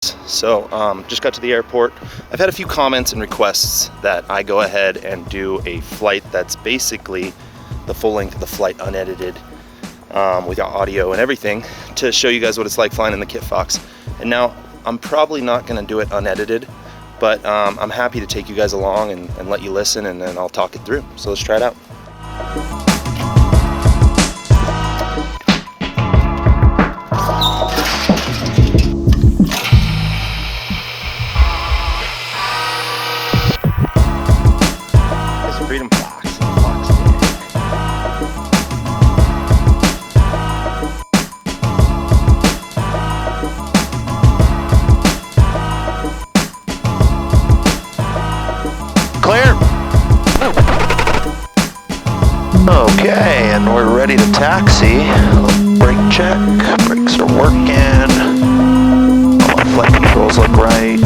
So just got to the airport. I've had a few comments and requests that I go ahead and do a flight that's basically the full length of the flight unedited, with audio and everything, to show you guys what it's like flying in the Kitfox. And now I'm probably not going to do it unedited, but I'm happy to take you guys along and let you listen, and then I'll talk it through. So let's try it out. Freedom Fox. Clear. Okay, and we're ready to taxi. Brake check. Brakes are working. All our flight controls look right.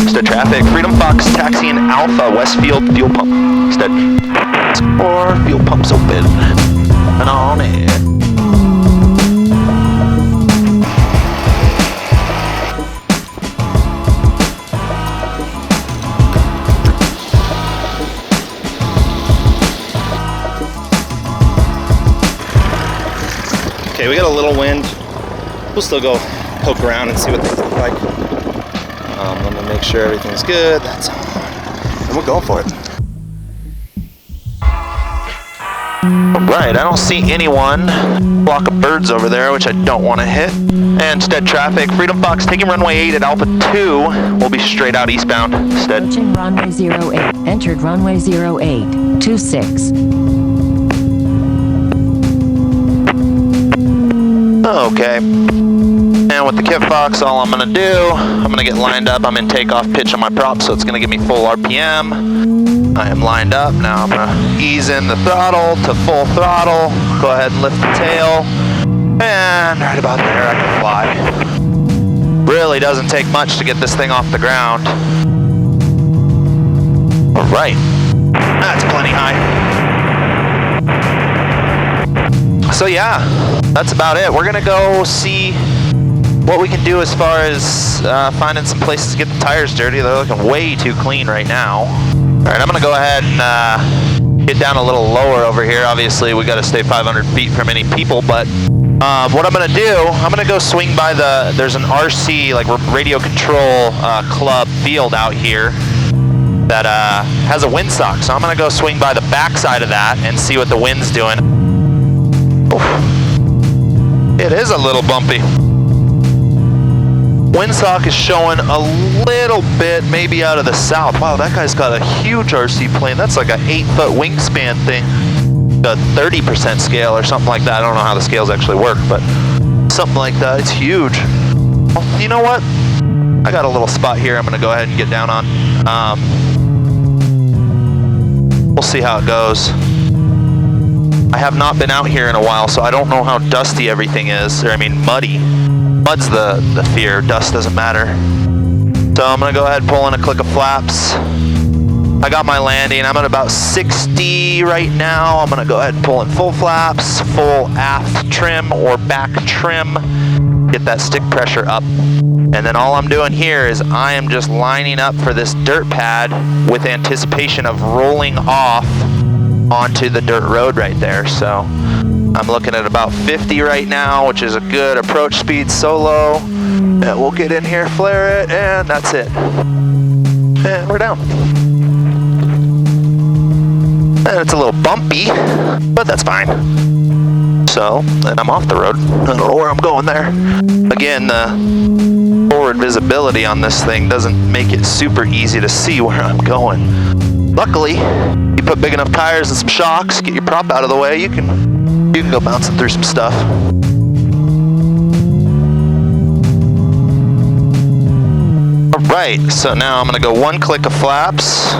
Stead traffic. Freedom Fox taxiing Alpha Westfield fuel pump. Stead. Or fuel pumps open and on it. Okay, we got a little wind. We'll still go poke around and see what things look like. Let me make sure everything's good. That's on. And we're going for it. Alright, I don't see anyone. Block of birds over there, which I don't want to hit. And Stead traffic. Freedom Fox taking runway 8 at Alpha 2. We'll be straight out eastbound. Stead. Approaching runway 08. Entered runway 08. 26. Okay. And with the Kitfox, all I'm going to do, I'm going to get lined up. I'm in takeoff pitch on my prop, so it's going to give me full RPM. I am lined up. Now I'm going to ease in the throttle to full throttle. Go ahead and lift the tail. And right about there, I can fly. Really doesn't take much to get this thing off the ground. All right. That's plenty high. So yeah, that's about it. We're going to go see what we can do as far as finding some places to get the tires dirty. They're looking way too clean right now. All right, I'm gonna go ahead and get down a little lower over here. Obviously, we got to stay 500 feet from any people, but what I'm gonna do, I'm gonna go swing by there's an RC, like radio control club field out here that has a windsock. So I'm gonna go swing by the backside of that and see what the wind's doing. Oof. It is a little bumpy. Windsock is showing a little bit, maybe out of the south. Wow, that guy's got a huge RC plane. That's like an 8-foot wingspan thing. A 30% scale or something like that. I don't know how the scales actually work, but something like that. It's huge. Well, you know what? I got a little spot here I'm going to go ahead and get down on. We'll see how it goes. I have not been out here in a while, so I don't know how dusty everything is. Or, I mean, muddy. Mud's the fear, dust doesn't matter. So I'm gonna go ahead and pull in a click of flaps. I got my landing, I'm at about 60 right now. I'm gonna go ahead and pull in full flaps, full aft trim or back trim, get that stick pressure up. And then all I'm doing here is I am just lining up for this dirt pad with anticipation of rolling off onto the dirt road right there. So I'm looking at about 50 right now, which is a good approach speed solo. And we'll get in here, flare it, and that's it. And we're down. And it's a little bumpy, but that's fine. So, and I'm off the road. I don't know where I'm going there. Again, the forward visibility on this thing doesn't make it super easy to see where I'm going. Luckily, you put big enough tires and some shocks, get your prop out of the way, you can go bouncing through some stuff. Alright, so now I'm going to go one click of flaps.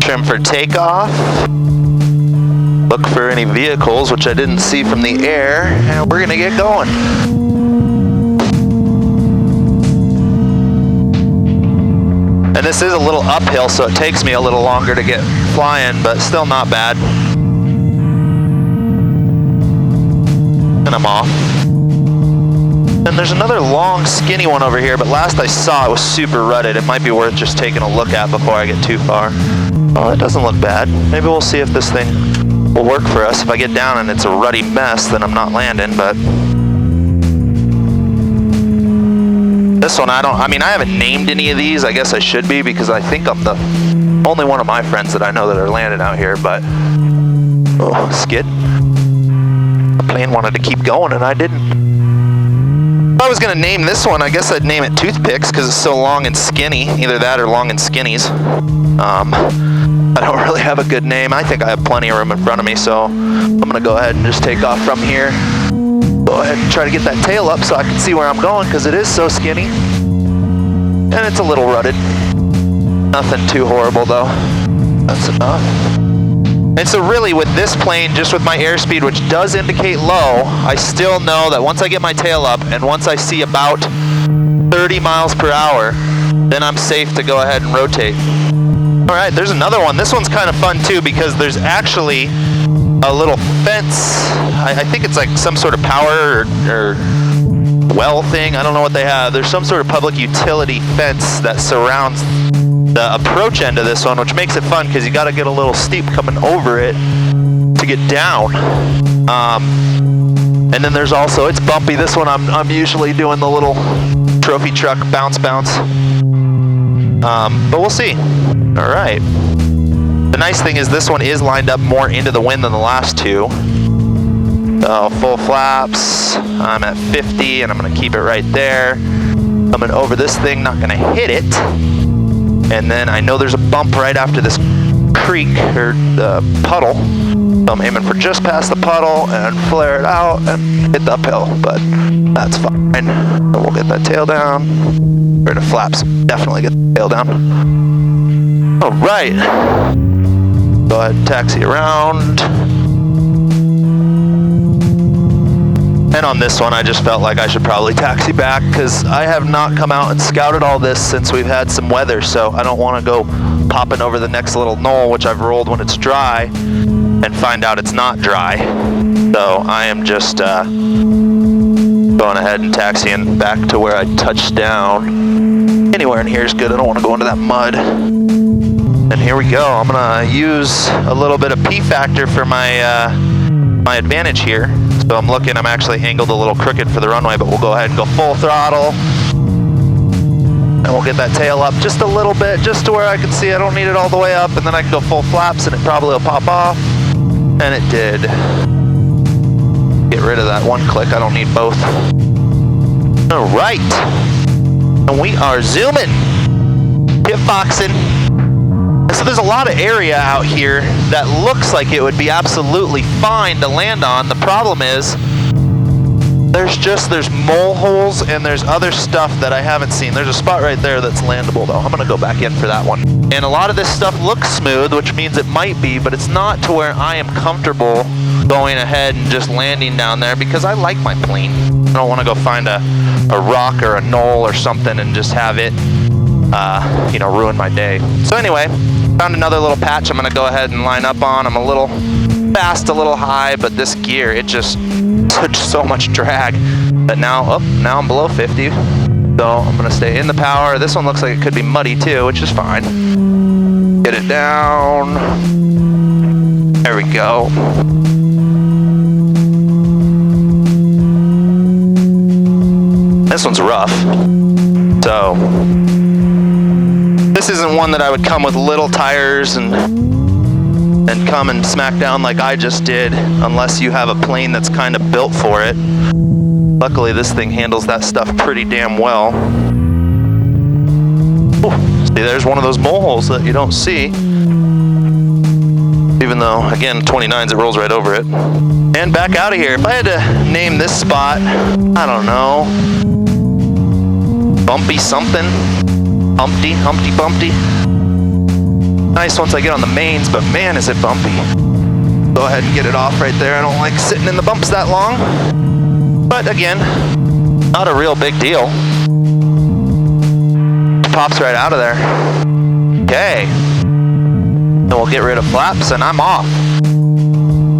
Trim for takeoff. Look for any vehicles, which I didn't see from the air, and we're going to get going. And this is a little uphill, so it takes me a little longer to get flying, but still not bad. And I'm off. And there's another long, skinny one over here, but last I saw it was super rutted. It might be worth just taking a look at before I get too far. Oh, it doesn't look bad. Maybe we'll see if this thing will work for us. If I get down and it's a ruddy mess, then I'm not landing, but... This one, I haven't named any of these. I guess I should be, because I think I'm the only one of my friends that I know that are landing out here, but... Oh, skid. The plane wanted to keep going and I didn't. If I was gonna name this one, I guess I'd name it Toothpicks because it's so long and skinny. Either that or Long and Skinnies. I don't really have a good name. I think I have plenty of room in front of me, so I'm gonna go ahead and just take off from here. Go ahead and try to get that tail up so I can see where I'm going because it is so skinny. And it's a little rutted. Nothing too horrible though. That's enough. And so really with this plane, just with my airspeed, which does indicate low, I still know that once I get my tail up and once I see about 30 miles per hour, then I'm safe to go ahead and rotate. All right, there's another one. This one's kind of fun too because there's actually a little fence. I think it's like some sort of power or well thing. I don't know what they have. There's some sort of public utility fence that surrounds the approach end of this one, which makes it fun because you got to get a little steep coming over it to get down. And then there's also, it's bumpy. This one I'm usually doing the little trophy truck bounce. But we'll see. All right. The nice thing is this one is lined up more into the wind than the last two. So full flaps. I'm at 50 and I'm going to keep it right there. Coming over this thing, not going to hit it. And then I know there's a bump right after this creek or puddle. So I'm aiming for just past the puddle and flare it out and hit the uphill, but that's fine. And we'll get that tail down. Or the flaps, definitely get the tail down. All right. Go ahead and taxi around. And on this one, I just felt like I should probably taxi back because I have not come out and scouted all this since we've had some weather, so I don't want to go popping over the next little knoll, which I've rolled when it's dry, and find out it's not dry. So I am just going ahead and taxiing back to where I touched down. Anywhere in here is good. I don't want to go into that mud. And here we go. I'm going to use a little bit of P-factor for my my advantage here. So I'm actually angled a little crooked for the runway, but we'll go ahead and go full throttle. And we'll get that tail up just a little bit, just to where I can see I don't need it all the way up, and then I can go full flaps and it probably will pop off. And it did. Get rid of that one click, I don't need both. All right. And we are zooming. Kitfoxing. So there's a lot of area out here that looks like it would be absolutely fine to land on. The problem is there's mole holes and there's other stuff that I haven't seen. There's a spot right there that's landable though. I'm gonna go back in for that one. And a lot of this stuff looks smooth, which means it might be, but it's not to where I am comfortable going ahead and just landing down there because I like my plane. I don't want to go find a rock or a knoll or something and just have it ruin my day. So anyway, found another little patch I'm going to go ahead and line up on. I'm a little fast, a little high, but this gear, it just took so much drag that now I'm below 50. So I'm going to stay in the power. This one looks like it could be muddy too, which is fine. Get it down. There we go. This one's rough. So this isn't one that I would come with little tires and come and smack down like I just did, unless you have a plane that's kind of built for it. Luckily, this thing handles that stuff pretty damn well. Ooh, see, there's one of those mole holes that you don't see. Even though, again, 29s, it rolls right over it. And back out of here. If I had to name this spot, I don't know. Bumpy something. Humpty Bumpty. Nice once I get on the mains, but man, is it bumpy. Go ahead and get it off right there. I don't like sitting in the bumps that long. But again, not a real big deal. Pops right out of there. Okay. Then we'll get rid of flaps and I'm off.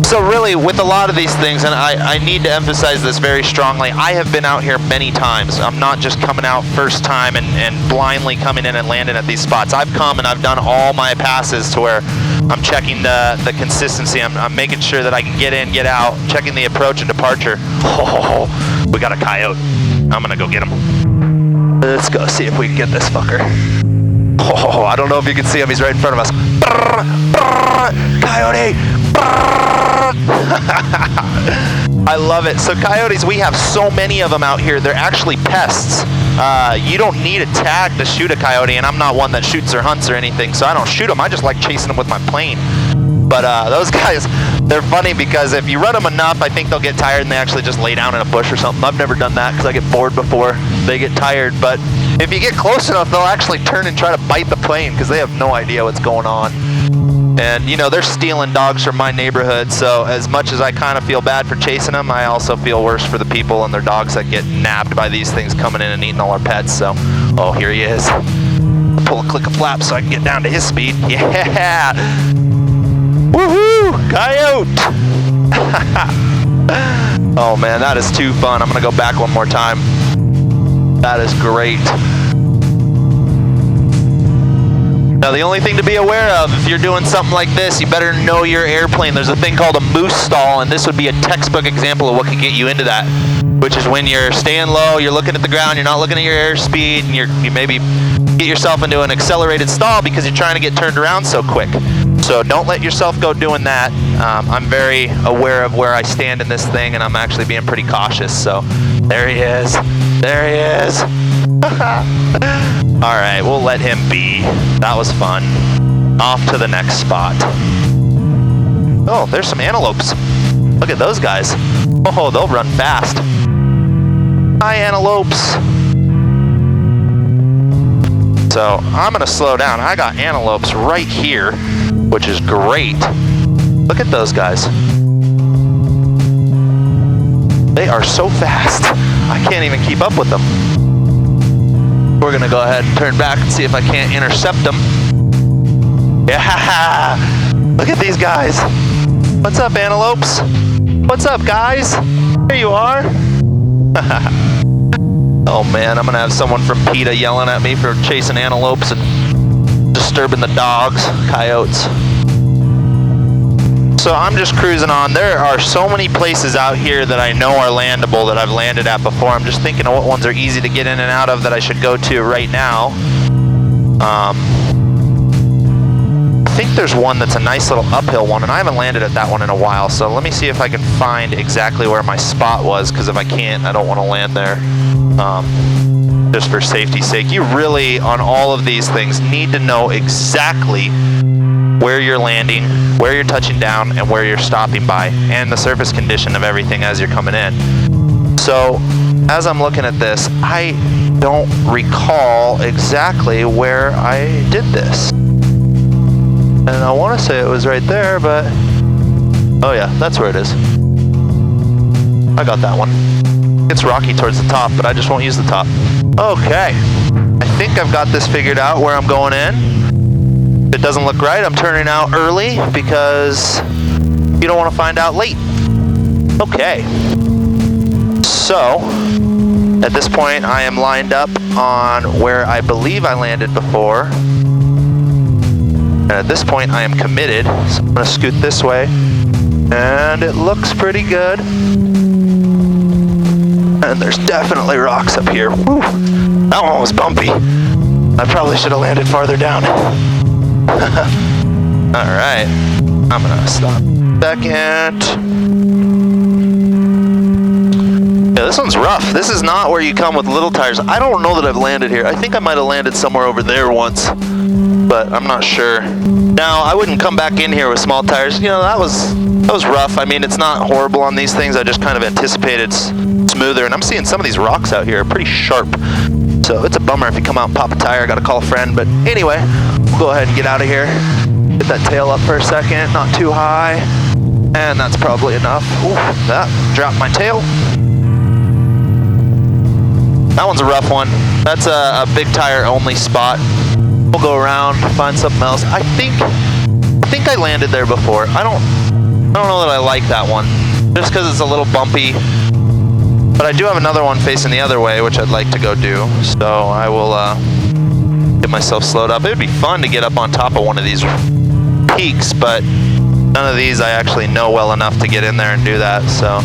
So really, with a lot of these things, and I need to emphasize this very strongly, I have been out here many times. I'm not just coming out first time and blindly coming in and landing at these spots. I've come and I've done all my passes to where I'm checking the consistency. I'm making sure that I can get in, get out, checking the approach and departure. Oh, we got a coyote. I'm gonna go get him. Let's go see if we can get this fucker. Oh, I don't know if you can see him. He's right in front of us. Brrr, brrr, coyote. I love it. So coyotes, we have so many of them out here. They're actually pests. You don't need a tag to shoot a coyote, and I'm not one that shoots or hunts or anything, so I don't shoot them. I just like chasing them with my plane. But those guys, they're funny because if you run them enough, I think they'll get tired and they actually just lay down in a bush or something. I've never done that because I get bored before they get tired. But if you get close enough, they'll actually turn and try to bite the plane because they have no idea what's going on. And you know, they're stealing dogs from my neighborhood, so as much as I kind of feel bad for chasing them, I also feel worse for the people and their dogs that get nabbed by these things coming in and eating all our pets. So, oh, here he is. Pull a click of flap so I can get down to his speed. Yeah! Woohoo! Coyote! Oh man, that is too fun. I'm gonna go back one more time. That is great. Now the only thing to be aware of, if you're doing something like this, you better know your airplane. There's a thing called a moose stall, and this would be a textbook example of what could get you into that, which is when you're staying low, you're looking at the ground, you're not looking at your airspeed, and you maybe get yourself into an accelerated stall because you're trying to get turned around so quick. So don't let yourself go doing that. I'm very aware of where I stand in this thing, and I'm actually being pretty cautious. So there he is. There he is. All right, we'll let him be. That was fun. Off to the next spot. Oh, there's some antelopes. Look at those guys. Oh, they'll run fast. Hi, antelopes. So I'm gonna slow down. I got antelopes right here, which is great. Look at those guys. They are so fast. I can't even keep up with them. We're gonna go ahead and turn back and see if I can't intercept them. Yeah! Look at these guys. What's up, antelopes? What's up, guys? Here you are. Oh man, I'm gonna have someone from PETA yelling at me for chasing antelopes and disturbing the dogs, coyotes. So I'm just cruising on. There are so many places out here that I know are landable that I've landed at before. I'm just thinking of what ones are easy to get in and out of that I should go to right now. I think there's one that's a nice little uphill one, and I haven't landed at that one in a while. So let me see if I can find exactly where my spot was, because if I can't, I don't want to land there. Just for safety's sake. You really, on all of these things, need to know exactly where you're landing, where you're touching down, and where you're stopping by, and the surface condition of everything as you're coming in. So, as I'm looking at this, I don't recall exactly where I did this. And I want to say it was right there, but... oh yeah, that's where it is. I got that one. It's rocky towards the top, but I just won't use the top. Okay. I think I've got this figured out where I'm going in. If it doesn't look right, I'm turning out early because you don't want to find out late. Okay. So, at this point, I am lined up on where I believe I landed before. And at this point, I am committed. So I'm going to scoot this way. And it looks pretty good. And there's definitely rocks up here. Woo! That one was bumpy. I probably should have landed farther down. Alright, I'm gonna stop. Second. Yeah, this one's rough. This is not where you come with little tires. I don't know that I've landed here. I think I might have landed somewhere over there once, but I'm not sure. Now, I wouldn't come back in here with small tires. You know, that was rough. I mean, it's not horrible on these things. I just kind of anticipated smoother, and I'm seeing some of these rocks out here are pretty sharp. So it's a bummer if you come out and pop a tire. I gotta call a friend, but anyway, we'll go ahead and get out of here. Get that tail up for a second, not too high. And that's probably enough. Ooh, that dropped my tail. That one's a rough one. That's a big tire only spot. We'll go around, find something else. I think I landed there before. I don't I don't know that I like that one, just because it's a little bumpy. But I do have another one facing the other way, which I'd like to go do. So I will get myself slowed up. It would be fun to get up on top of one of these peaks, but none of these I actually know well enough to get in there and do that. So,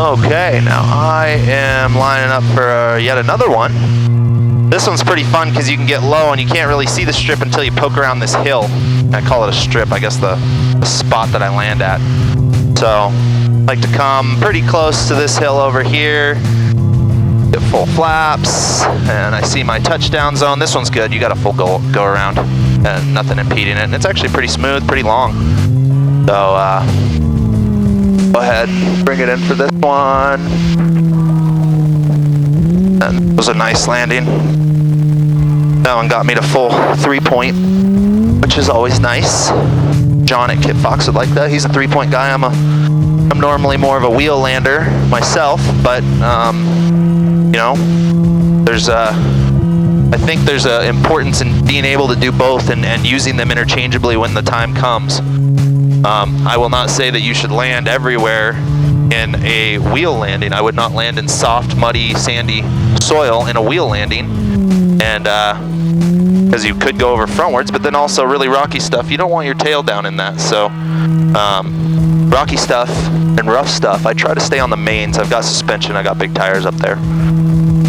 okay, now I am lining up for yet another one. This one's pretty fun because you can get low and you can't really see the strip until you poke around this hill. I call it a strip, I guess the spot that I land at. So, I like to come pretty close to this hill over here, get full flaps, and I see my touchdown zone. This one's good, you got a full go around, and nothing impeding it, and it's actually pretty smooth, pretty long. So, go ahead, bring it in for this one. And it was a nice landing. That one got me to full 3-point, which is always nice. John at Kitfox would like that. He's a 3-point guy. I'm normally more of a wheel lander myself, but you know, I think there's a importance in being able to do both and using them interchangeably when the time comes. I will not say that you should land everywhere in a wheel landing. I would not land in soft, muddy, sandy soil in a wheel landing, and because you could go over frontwards, but then also really rocky stuff, you don't want your tail down in that. So rocky stuff and rough stuff, I try to stay on the mains. I've got suspension, I got big tires up there.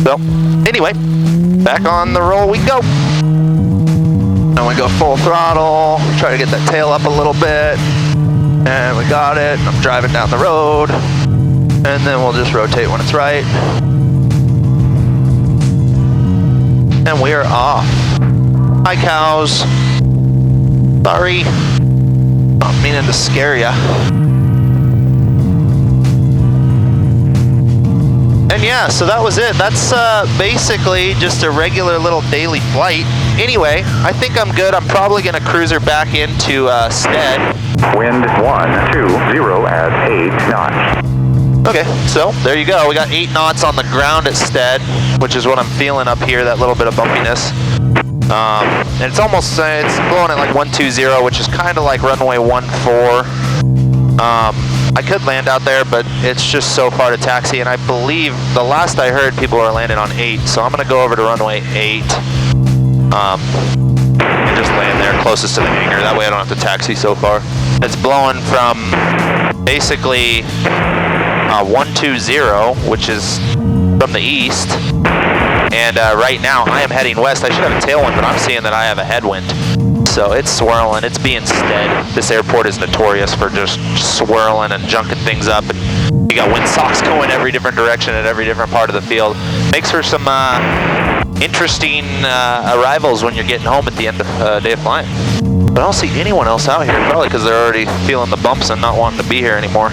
So anyway, back on the roll we go. And we go full throttle, try to get that tail up a little bit, and we got it. I'm driving down the road, and then we'll just rotate when it's right. And we are off. Hi, cows. Sorry. Not meaning to scare ya. And yeah, so that was it. That's basically just a regular little daily flight. Anyway, I think I'm good. I'm probably going to cruise her back into Stead. Wind 120 at 8 knots. Okay, so there you go. We got 8 knots on the ground at Stead, which is what I'm feeling up here, that little bit of bumpiness. And it's almost, it's blowing at like 120, which is kind of like runway 14. I could land out there, but it's just so far to taxi, and I believe the last I heard people are landing on 8, so I'm going to go over to runway 8 and just land there closest to the hangar. That way I don't have to taxi so far. It's blowing from basically 120, which is from the east, and right now I am heading west. I should have a tailwind, but I'm seeing that I have a headwind. So it's swirling, it's being Stead. This airport is notorious for just swirling and junking things up. And you got windsock going every different direction at every different part of the field. Makes for some interesting arrivals when you're getting home at the end of day of flying. But I don't see anyone else out here, probably because they're already feeling the bumps and not wanting to be here anymore.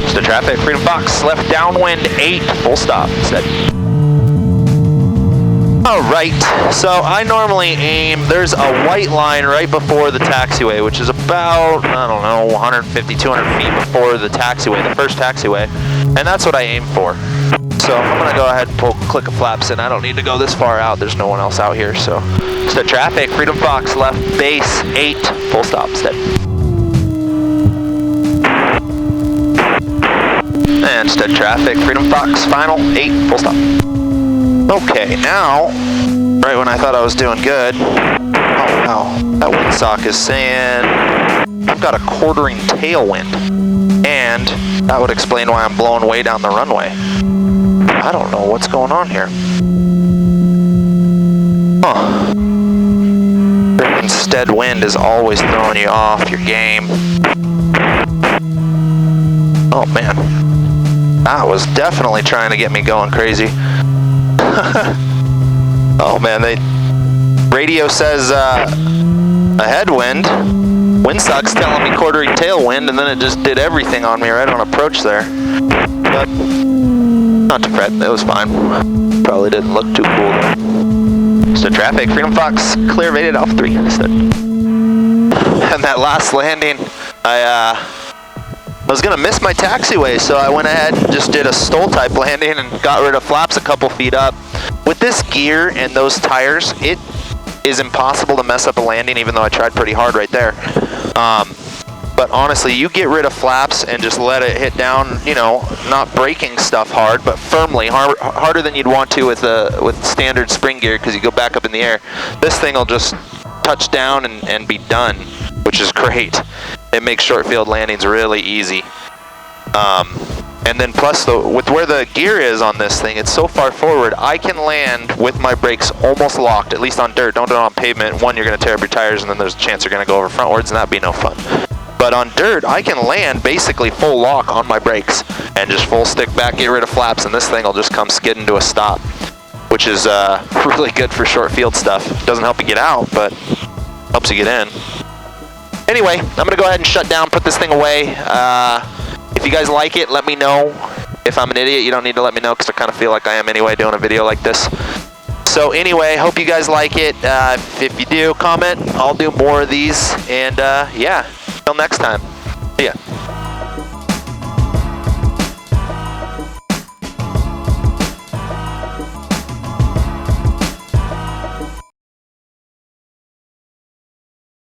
Just the traffic, Freedom Fox, left downwind 8, full stop, Stead. Alright, so I normally aim, there's a white line right before the taxiway, which is about, I don't know, 150, 200 feet before the taxiway, the first taxiway, and that's what I aim for. So I'm going to go ahead and click a flaps in. I don't need to go this far out, there's no one else out here, so. Stead traffic, Freedom Fox, left base 8, full stop, Stead. And Stead traffic, Freedom Fox, final 8, full stop. Okay, now, right when I thought I was doing good, oh wow, that windsock is saying I've got a quartering tailwind, and that would explain why I'm blowing way down the runway. I don't know what's going on here. Huh. Freaking Stead wind is always throwing you off your game. Oh man, that was definitely trying to get me going crazy. Oh man, radio says a headwind. Windsock's telling me quartering tailwind, and then it just did everything on me right on approach there. But not to fret, it was fine. Probably didn't look too cool though. So traffic, Freedom Fox, clear rated Alpha 3. And that last landing, I was gonna miss my taxiway, so I went ahead and just did a stall type landing and got rid of flaps a couple feet up. With this gear and those tires, it is impossible to mess up a landing, even though I tried pretty hard right there. But honestly, you get rid of flaps and just let it hit down, you know, not braking stuff hard, but firmly, harder than you'd want to with standard spring gear, because you go back up in the air. This thing will just touch down and be done, which is great. It makes short field landings really easy. And then plus, with where the gear is on this thing, it's so far forward, I can land with my brakes almost locked, at least on dirt. Don't do it on pavement. One, you're going to tear up your tires, and then there's a chance you're going to go over frontwards, and that'd be no fun. But on dirt, I can land basically full lock on my brakes and just full stick back, get rid of flaps, and this thing will just come skidding to a stop, which is really good for short field stuff. Doesn't help you get out, but helps you get in. Anyway, I'm going to go ahead and shut down, put this thing away. If you guys like it, let me know. If I'm an idiot, you don't need to let me know, because I kind of feel like I am anyway doing a video like this. So anyway, hope you guys like it. If you do, comment. I'll do more of these. And yeah, till next time. See ya.